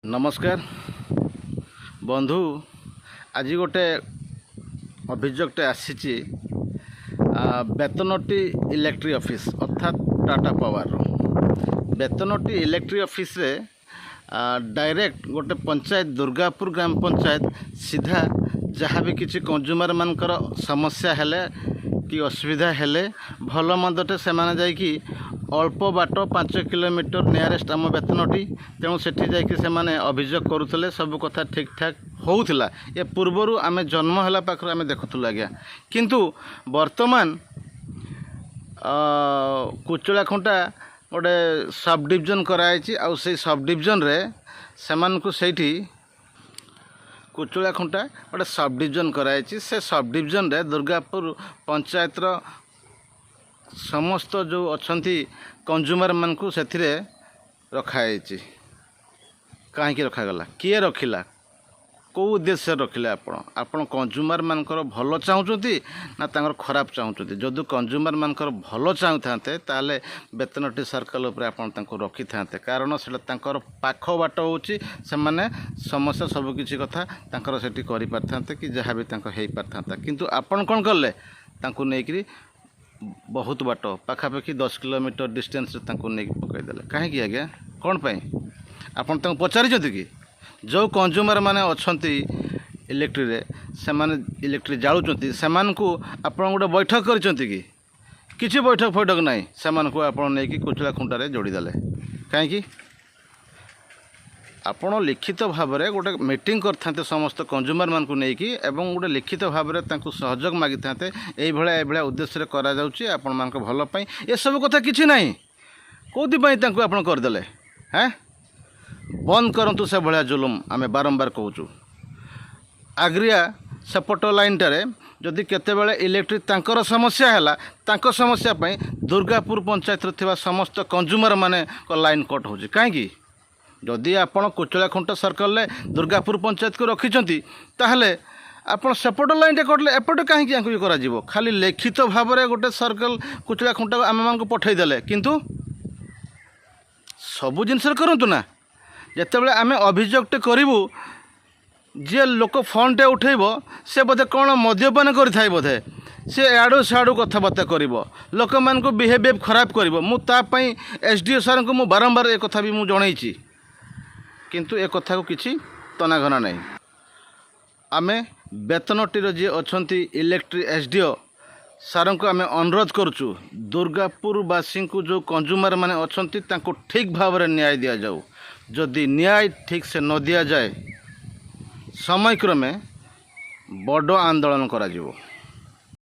नमस्कार बंधु आज गोटे अभियोगटे आसी बेतनटी इलेक्ट्रिक ऑफिस अर्थात टाटा पावर बेतनटी इलेक्ट्रिक ऑफिस रे डायरेक्ट गोटे पंचायत दुर्गापुर ग्राम पंचायत सीधा जहाँ भी किसी कंज्यूमर मानकर समस्या हेले कि असुविधा हेले भल मंदटे से जाइकी अल्प बाट 5 किलोमीटर नियरेस्ट आम बेतनटी तेणु सेठी जाइकी से अभियोग करुले सब कथा ठीक ठाक होउथिला ये पूर्वर आम जन्म है पाखर आम देखुलु आज्ञा किंतु वर्तमान कुचुला खुंटा गोटे सब डिविजन कराई आउ से सब डिविजन रे सेमानकु सेठी कुचुला खुंटा गोटे सब डिविजन कराई से सब डिविजन रे दुर्गापुर पंचायत समस्त जो अच्छी कंज्यूमर मानकु सेथिरे रखाई कहीं रखागला किए रखिला कौ उद्देश्य रखिले आपण कंज्यूमर मानकर भल चाहूँगी ना तांकर खराब चाहूँगी जदि कंज्यूमर मानकर भल चाहूँ ताले बेतनटी सर्कल उपर आपण तांको रखि थांते कारण से तांकर पाख बाट होची से माने समस्या सब किछि कथा तांकर सेठी करि पारथांते कि जहाँ भी तांको हेई पारथांता किंतु आपण कोन करले तांको नेकरी बहुत बाट पाखापाखि 10 किलोमीटर डिस्टेंस नहीं पकईदे कहीं आज्ञा कौन पाई आपन तांको पचारिछथि कि जो कंज्यूमर माने अछंती इलेक्ट्रिक रे से माने इलेक्ट्रिक जाळुचंती सेमानकु आपण गोटे बैठक करिसंती कि किछि बैठक फैठक नाही सेमानकु आपण नै कि कुचला खुंटारे जोड़ी देले कहीं आपण लिखित भाव में गोटे मीटिंग करते समस्त कंज्यूमर मान को लेकिन एवं गोटे लिखित भाव में सहयोग मागी था ये उद्देश्य आपण भल ये सब कथा किसी ना कौपाई आप करदे हाँ बंद करूँ से भाया जुलुम आम बारंबार कहूँ आग्रिया सेपट लाइनटारे जदि केतेबेले इलेक्ट्रिक तांकर समस्या है समस्या दुर्गापुर पंचायत थिबा समस्त कंज्यूमर माने लाइन कट हो कहीं जदि आपण कुचला खुंटा सर्कल दुर्गापुर पंचायत को रखिंट ताहले आपण सेपट लाइन कटले एपटे कहीं करा खाली लिखित भाव में गोटे सर्कल कुचला खुंटा आम मान पठईदे किंतु सबू जिनस करूँ ना जितेबाला आम अभियोगटे करूँ जी लोक फोनटे उठेब से बोधे कौन मद्यपान कर बोधे से आड़ू साड़ू कथबार्ता कर लोक मान बिहेवियर खराब कर मुझे एसडीओ सार को मुझ बारंबार एक कथा भी मुझे जनई किंतु ए कथा को किसी तनाघना नहीं आम बेतनटीर जी अच्छा इलेक्ट्रिक एसडीओ सार को आम अनुरोध करुचु दुर्गापुरवासी को जो कंज्यूमर माने अच्छा ठीक भाव में न्याय दि जाऊ जदि न्याय ठीक से न दि जाए समय क्रमे बड़ आंदोलन करा